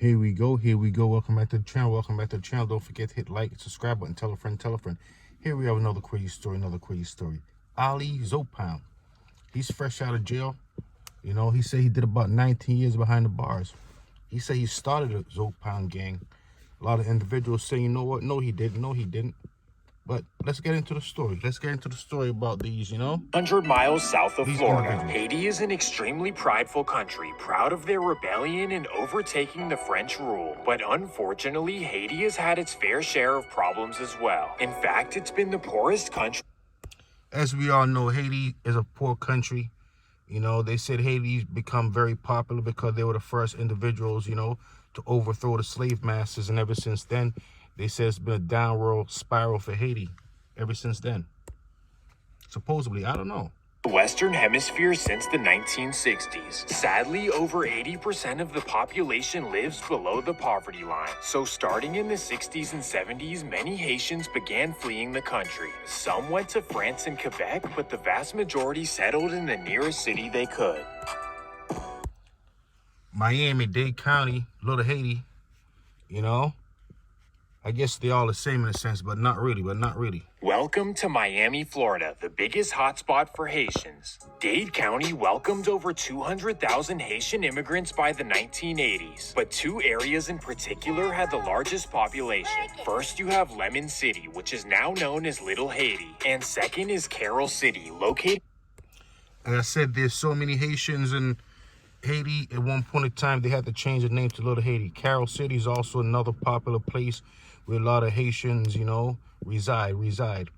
Here we go. Welcome back to the channel. Don't forget to hit like, subscribe button, tell a friend. Here we have another crazy story. Ali Zopound. He's fresh out of jail. You know, he said he did about 19 years behind the bars. He said he started a Zopound gang. A lot of individuals say, you know what? No, he didn't. But let's get into the story. About these, 100 miles south of Florida, Haiti is an extremely prideful country, proud of their rebellion and overtaking the French rule. But unfortunately, Haiti has had its fair share of problems as well. In fact, it's been the poorest country. As we all know, Haiti is a poor country. You know, they said Haiti's become very popular because they were the first individuals, to overthrow the slave masters. And ever since then, they said it's been a downward spiral for Haiti ever since then. Supposedly, I don't know. The Western Hemisphere since the 1960s. Sadly, over 80% of the population lives below the poverty line. So starting in the 60s and 70s, many Haitians began fleeing the country. Some went to France and Quebec, but the vast majority settled in the nearest city they could. Miami-Dade County, Little Haiti, I guess they're all the same in a sense, but not really. Welcome to Miami, Florida, the biggest hotspot for Haitians. Dade County welcomed over 200,000 Haitian immigrants by the 1980s, but two areas in particular had the largest population. First, you have Lemon City, which is now known as Little Haiti, and second is Carroll City, located... As I said, there's so many Haitians in Haiti. At one point in time, they had to change the name to Little Haiti. Carroll City is also another popular place where a lot of Haitians, reside.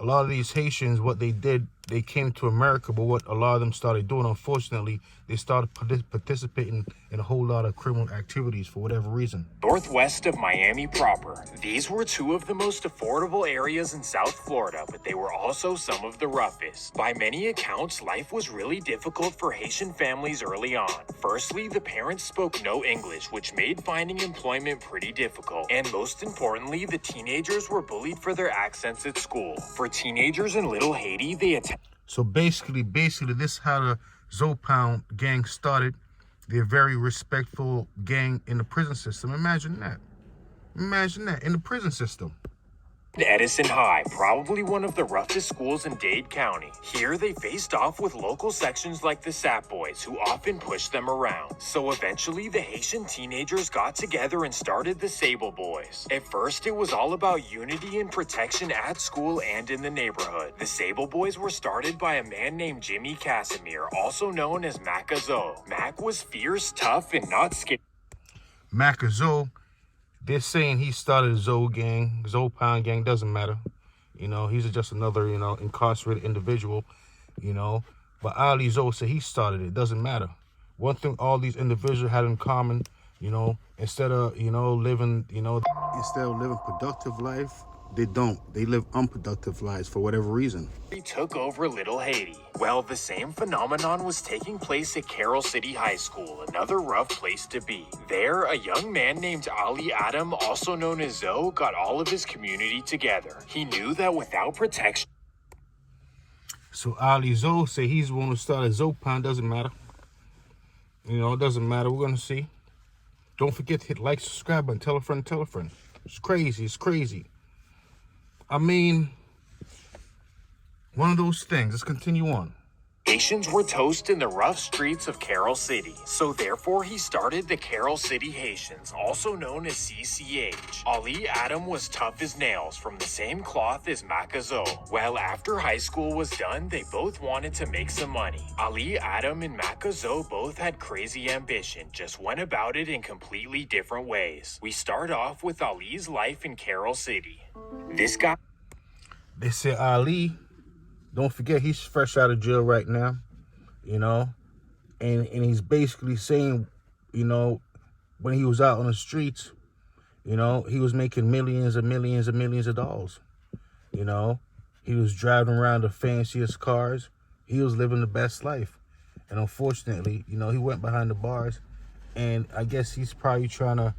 A lot of these Haitians, what they did, they came to America, but what a lot of them started doing, unfortunately, they started participating in a whole lot of criminal activities for whatever reason. Northwest of Miami proper. These were two of the most affordable areas in South Florida, but they were also some of the roughest. By many accounts, life was really difficult for Haitian families early on. Firstly, the parents spoke no English, which made finding employment pretty difficult. And most importantly, the teenagers were bullied for their accents at school. For teenagers in Little Haiti, they So basically, this is how the Zopound gang started. They're a very respectful gang in the prison system. Imagine that. In the prison system. Edison High, probably one of the roughest schools in Dade County. Here they faced off with local sections like the Sap Boys, who often pushed them around. So eventually the Haitian teenagers got together and started the Sap Boys. At first it was all about unity and protection at school and in the neighborhood. The Sap Boys were started by a man named Jimmy Casimir, also known as Macazo. Mac was fierce, tough, and not scared. Macazo. They're saying he started a Zopound gang, doesn't matter. He's just another, incarcerated individual, But Ali Zo said he started it, doesn't matter. One thing all these individuals had in common, instead of living productive life, they don't. They live unproductive lives for whatever reason. He took over Little Haiti. Well, the same phenomenon was taking place at Carroll City High School, another rough place to be. There, a young man named Ali Adam, also known as Zo, got all of his community together. He knew that without protection... So Ali Zo said he's the one who started Zopound, doesn't matter. It doesn't matter. We're going to see. Don't forget to hit like, subscribe, and tell a friend. It's crazy. I mean, one of those things. Let's continue on. Haitians were toast in the rough streets of Carroll City, so therefore he started the Carroll City Haitians, also known as CCH. Ali Adam was tough as nails, from the same cloth as Macazo. Well, after high school was done, they both wanted to make some money. Ali Adam and Macazo both had crazy ambition, just went about it in completely different ways. We start off with Ali's life in Carroll City. This guy... They said Ali... Don't forget, he's fresh out of jail right now, and he's basically saying, when he was out on the streets, he was making millions of dollars. He was driving around the fanciest cars. He was living the best life. And unfortunately, he went behind the bars, and I guess he's probably trying to,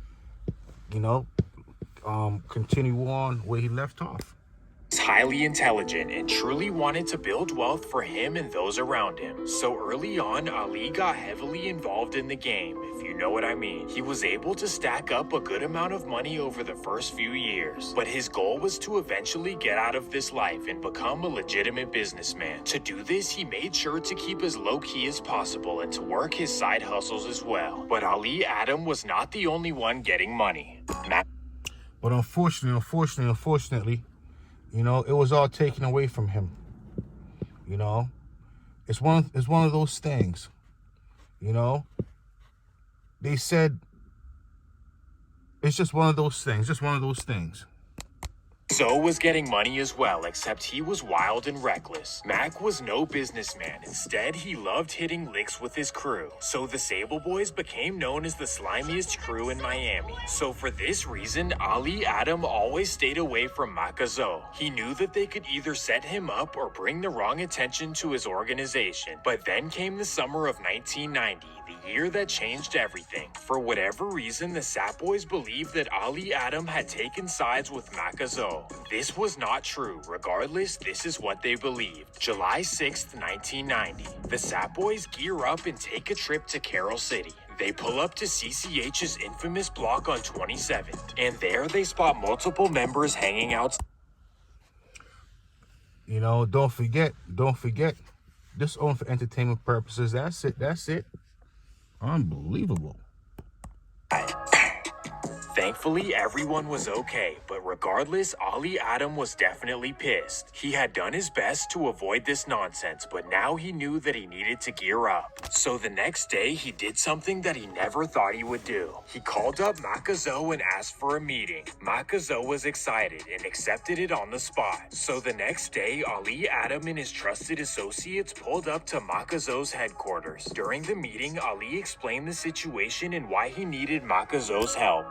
continue on where he left off. highly intelligent and truly wanted to build wealth for him and those around him. So early on, Ali got heavily involved in the game, if you know what I mean. He was able to stack up a good amount of money over the first few years, but his goal was to eventually get out of this life and become a legitimate businessman. To do this, he made sure to keep as low-key as possible and to work his side hustles as well. But Ali Adam was not the only one getting money. But unfortunately, you know, it was all taken away from him. You know, it's one of those things. You know, they said it's just one of those things. Zoe was getting money as well, except he was wild and reckless. Mac was no businessman. Instead, he loved hitting licks with his crew. So the Sable Boys became known as the slimiest crew in Miami. So for this reason, Ali Adam always stayed away from Maca Zoe. He knew that they could either set him up or bring the wrong attention to his organization. But then came the summer of 1990. The year that changed everything. For whatever reason, the Sap Boys believed that Ali Adam had taken sides with Maca Zoe. This was not true. Regardless, this is what they believed. July 6th, 1990. The Sap Boys gear up and take a trip to Carroll City. They pull up to CCH's infamous block on 27th, and there they spot multiple members hanging out. You know, don't forget, this only for entertainment purposes. That's it. Unbelievable. Thankfully, everyone was okay, but regardless, Ali Adam was definitely pissed. He had done his best to avoid this nonsense, but now he knew that he needed to gear up. So the next day, he did something that he never thought he would do. He called up Maca Zoe and asked for a meeting. Maca Zoe was excited and accepted it on the spot. So the next day, Ali Adam and his trusted associates pulled up to Maca Zoe's headquarters. During the meeting, Ali explained the situation and why he needed Maca Zoe's help.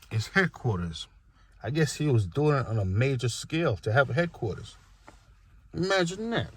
His headquarters. I guess he was doing it on a major scale to have a headquarters. Imagine that.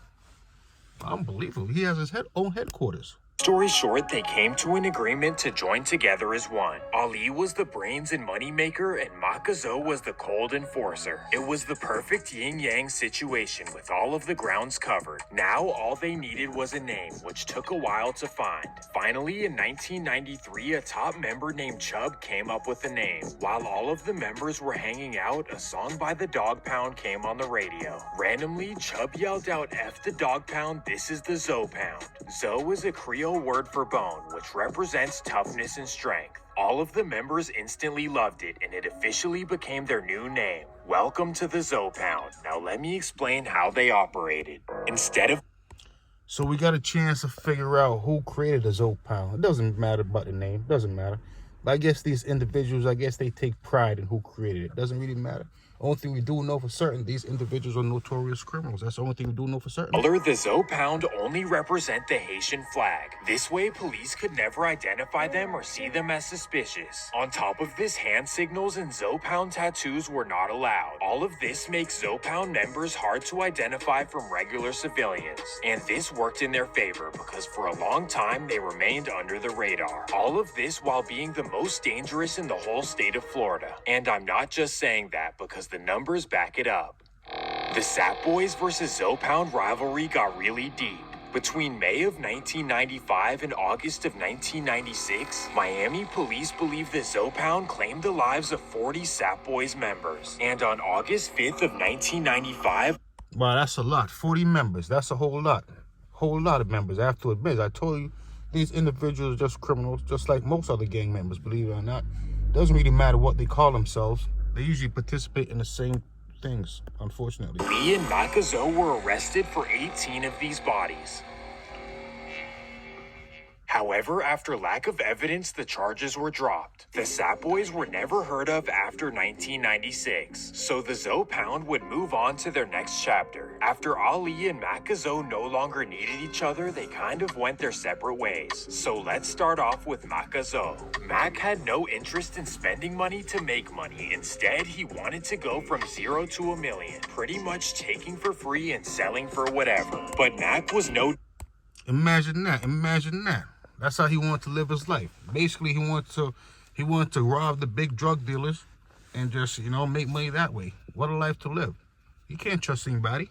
Unbelievable. He has his own headquarters. Story short, they came to an agreement to join together as one. Ali was the brains and moneymaker, and Maca Zoe was the cold enforcer. It was the perfect yin-yang situation with all of the grounds covered. Now, all they needed was a name, which took a while to find. Finally, in 1993, a top member named Chubb came up with a name. While all of the members were hanging out, a song by the Dog Pound came on the radio. Randomly, Chubb yelled out, "F the Dog Pound, this is the Zoe Pound." Zoe is a Creole word for bone, which represents toughness and strength. All of the members instantly loved it, and it officially became their new name. Welcome to the Zoe Pound. Now let me explain how they operated. So we got a chance to figure out who created the Zoe Pound. It doesn't matter about the name. Doesn't matter. But I guess these individuals, they take pride in who created it. Doesn't really matter. Only thing we do know for certain, these individuals are notorious criminals. That's the only thing we do know for certain. The Zoe Pound only represent the Haitian flag. This way, police could never identify them or see them as suspicious. On top of this, hand signals and Zoe Pound tattoos were not allowed. All of this makes Zoe Pound members hard to identify from regular civilians. And this worked in their favor because for a long time, they remained under the radar. All of this while being the most dangerous in the whole state of Florida. And I'm not just saying that because the numbers back it up. The Sap Boys versus Zoe Pound rivalry got really deep. Between May of 1995 and August of 1996, Miami police believe the Zoe Pound claimed the lives of 40 Sap Boys members. And on August 5th of 1995... Wow, that's a lot. 40 members. That's a whole lot. Whole lot of members. I have to admit, I told you, these individuals are just criminals, just like most other gang members, believe it or not. Doesn't really matter what they call themselves. They usually participate in the same things, unfortunately. Lee and Maca Zoe were arrested for 18 of these bodies. However, after lack of evidence, the charges were dropped. The Sap Boys were never heard of after 1996, so the Zoe Pound would move on to their next chapter. After Ali and Maca Zoe no longer needed each other, they kind of went their separate ways. So let's start off with Maca Zoe. Mac had no interest in spending money to make money. Instead, he wanted to go from 0 to $1 million, pretty much taking for free and selling for whatever. But Mac was no... Imagine that. That's how he wanted to live his life. Basically, he wanted to rob the big drug dealers and just, you know, make money that way. What a life to live. You can't trust anybody.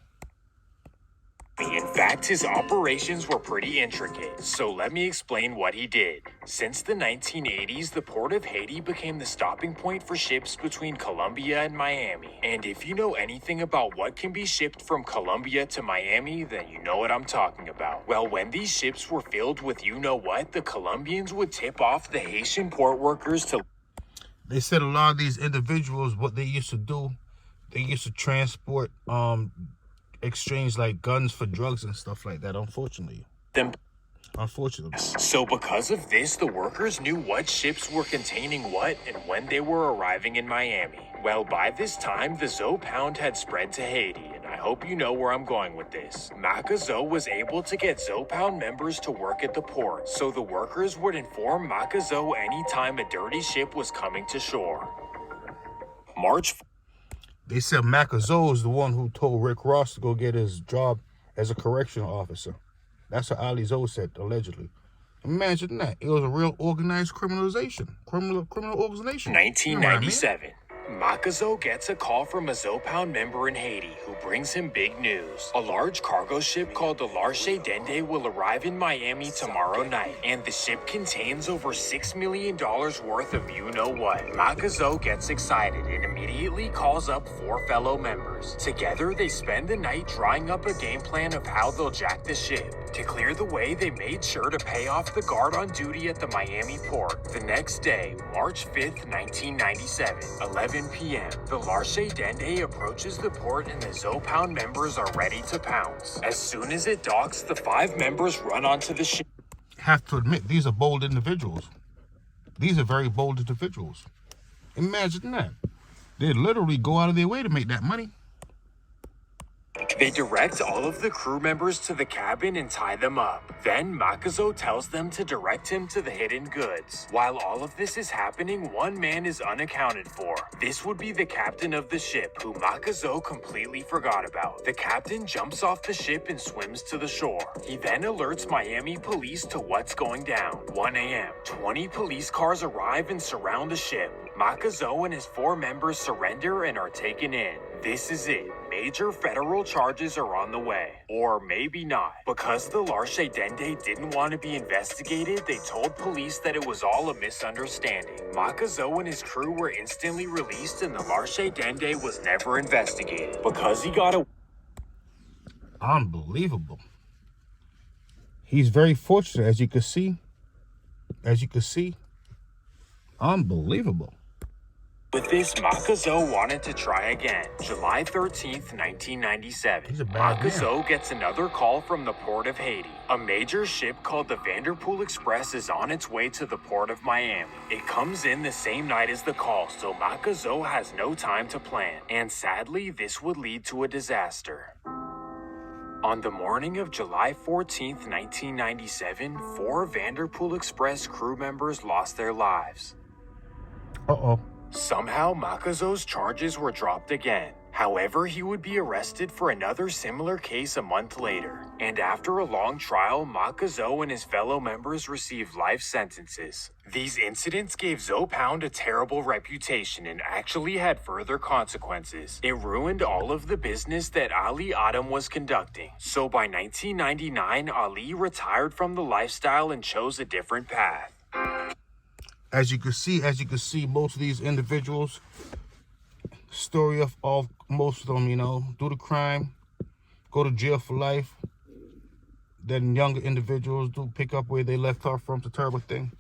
In fact, his operations were pretty intricate, so let me explain what he did. Since the 1980s, the port of Haiti became the stopping point for ships between Colombia and Miami. And if you know anything about what can be shipped from Colombia to Miami, then you know what I'm talking about. Well, when these ships were filled with you-know-what, the Colombians would tip off the Haitian port workers to... They said a lot of these individuals, what they used to do, they used to transport, exchange like guns for drugs and stuff like that, unfortunately. So because of this, the workers knew what ships were containing what and when they were arriving in Miami. Well, by this time, the Zo pound had spread to Haiti, and I hope you know where I'm going with this. Makazo was able to get Zo pound members to work at the port, so the workers would inform Makazo anytime a dirty ship was coming to shore. They said Makazo is the one who told Rick Ross to go get his job as a correctional officer. That's what Ali Zo said, allegedly. Imagine that. It was a real organized criminal organization. 1997. Makazo gets a call from a Zo pound member in Haiti who brings him big news. A large cargo ship called the Larche Dende will arrive in Miami tomorrow night, and the ship contains over $6 million worth of you-know-what. Makazo gets excited and immediately calls up 4 fellow members. Together, they spend the night drawing up a game plan of how they'll jack the ship. To clear the way, they made sure to pay off the guard on duty at the Miami port. The next day, March 5th, 1997, 11 p.m., the Larche Dende approaches the port and the Zo pound members are ready to pounce. As soon as it docks, the 5 members run onto the ship. Have to admit, these are bold individuals. These are very bold individuals. Imagine that. They literally go out of their way to make that money. They direct all of the crew members to the cabin and tie them up. Then Makazo tells them to direct him to the hidden goods. While all of this is happening, one man is unaccounted for. This would be the captain of the ship, who Makazo completely forgot about. The captain jumps off the ship and swims to the shore. He then alerts Miami police to what's going down. 1 a.m. 20 police cars arrive and surround the ship. Makazo and his 4 members surrender and are taken in. This is it. Major federal charges are on the way. Or maybe not. Because the Larche Dende didn't want to be investigated, they told police that it was all a misunderstanding. Makazo and his crew were instantly released and the Larche Dende was never investigated. Because he got a... Unbelievable. He's very fortunate, as you can see. Unbelievable. With this, Makazo wanted to try again. July 13th, 1997. Makazo gets another call from the port of Haiti. A major ship called the Vanderpool Express is on its way to the port of Miami. It comes in the same night as the call, so Makazo has no time to plan. And sadly, this would lead to a disaster. On the morning of July 14th, 1997, 4 Vanderpool Express crew members lost their lives. Uh-oh. Somehow, Makazo's charges were dropped again. However, he would be arrested for another similar case a month later. And after a long trial, Makazo and his fellow members received life sentences. These incidents gave Zo Pound a terrible reputation and actually had further consequences. It ruined all of the business that Ali Adam was conducting. So by 1999, Ali retired from the lifestyle and chose a different path. As you can see, most of these individuals, story of most of them, you know, do the crime, go to jail for life. Then younger individuals do pick up where they left off from. It's a terrible thing.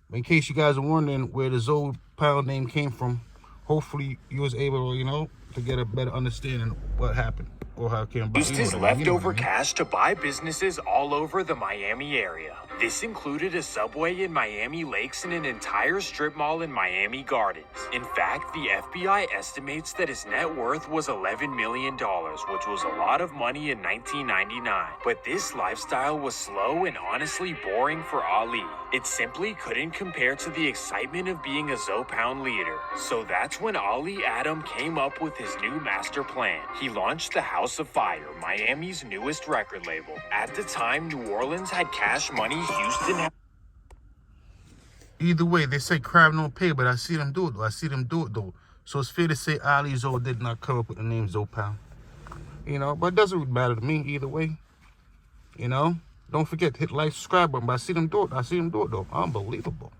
But in case you guys are wondering where the Zo Pound name came from, hopefully you was able, you know, to get a better understanding of what happened or how it came about. Used his leftover cash to buy businesses all over the Miami area. This included a Subway in Miami Lakes and an entire strip mall in Miami Gardens. In fact, the FBI estimates that his net worth was $11 million, which was a lot of money in 1999. But this lifestyle was slow and honestly boring for Ali. It simply couldn't compare to the excitement of being a Zo Pound leader. So that's when Ali Adam came up with his new master plan. He launched the House of Fire, Miami's newest record label. At the time, New Orleans had Cash Money, Houston had... Either way, they say crime don't pay, but I see them do it though. So it's fair to say Ali Zo did not come up with the name Zopound. You know, but it doesn't really matter to me either way. You know, don't forget to hit like, subscribe button. But I see them do it. I see them do it though. Unbelievable.